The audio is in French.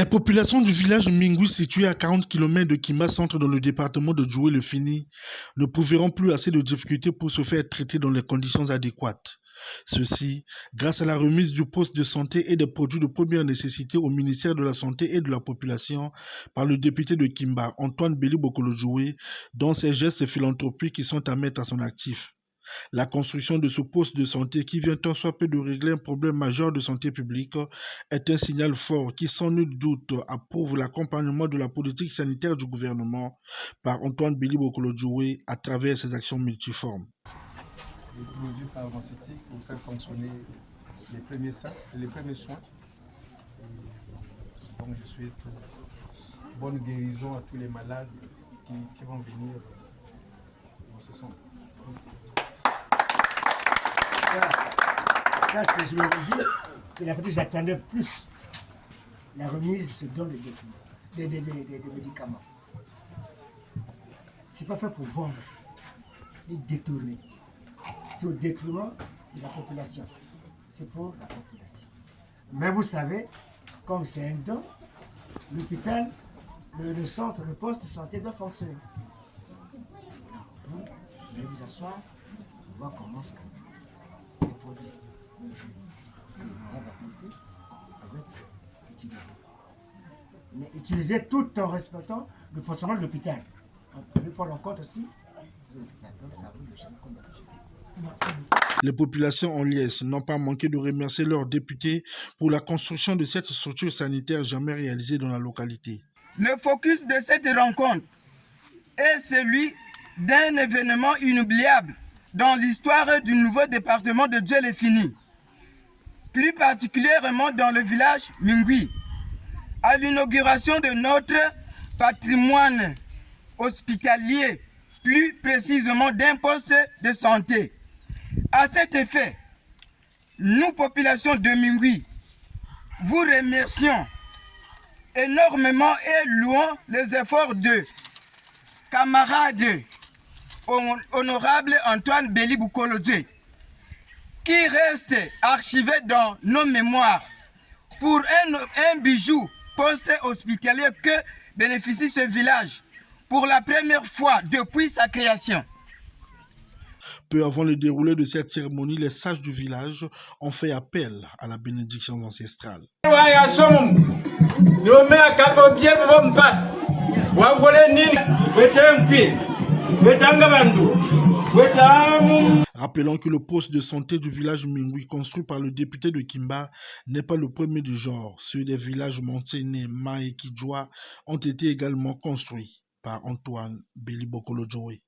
populations du village Mingui situé à 40 km de Kimba Centre dans le département de Djoué-le-Fini ne trouveront plus assez de difficultés pour se faire traiter dans les conditions adéquates. Ceci grâce à la remise du poste de santé et des produits de première nécessité au ministère de la Santé et de la Population par le député de Kimba, Antoine Béli Bokolo-Djoué, dont ces gestes philanthropiques qui sont à mettre à son actif. La construction de ce poste de santé qui vient tant soit peu de régler un problème majeur de santé publique est un signal fort qui sans nul doute approuve l'accompagnement de la politique sanitaire du gouvernement par Antoine Béli Bokolo-Djoué à travers ses actions multiformes. Les produits pharmaceutiques pour faire fonctionner les premiers soins. Donc je souhaite bonne guérison à tous les malades qui vont venir dans ce centre. Ça, je me réjouis, c'est la partie que j'attendais plus. La remise de ce don de médicaments. C'est pas fait pour vendre, ni détourner. C'est au détriment de la population. C'est pour la population. Mais vous savez, comme c'est un don, l'hôpital, le centre, le poste de santé doit fonctionner. Vous allez vous asseoir, voir comment ça ces produits avec utiliser. Mais utiliser tout en respectant le fonctionnement de l'hôpital. On peut prendre en compte aussi de l'hôpital. Donc ça vaut le chef comme les populations en liesse n'ont pas manqué de remercier leurs députés pour la construction de cette structure sanitaire jamais réalisée dans la localité. Le focus de cette rencontre est celui d'un événement inoubliable dans l'histoire du nouveau département de Djoué-le-Fini, plus particulièrement dans le village Mingui, à l'inauguration de notre patrimoine hospitalier, plus précisément d'un poste de santé. À cet effet, nous, population de Mingui, vous remercions énormément et louons les efforts de camarades honorable Antoine Béli Bokolo-Djoué, qui reste archivé dans nos mémoires pour un bijou post-hospitalier que bénéficie ce village pour la première fois depuis sa création. Peu avant le déroulé de cette cérémonie, les sages du village ont fait appel à la bénédiction ancestrale. Rappelons que le poste de santé du village Mingui, construit par le député de Kimba, n'est pas le premier du genre. Ceux des villages Montsene, Ma et Kidjoa ont été également construits par Antoine Béli Bokolo-Djoué.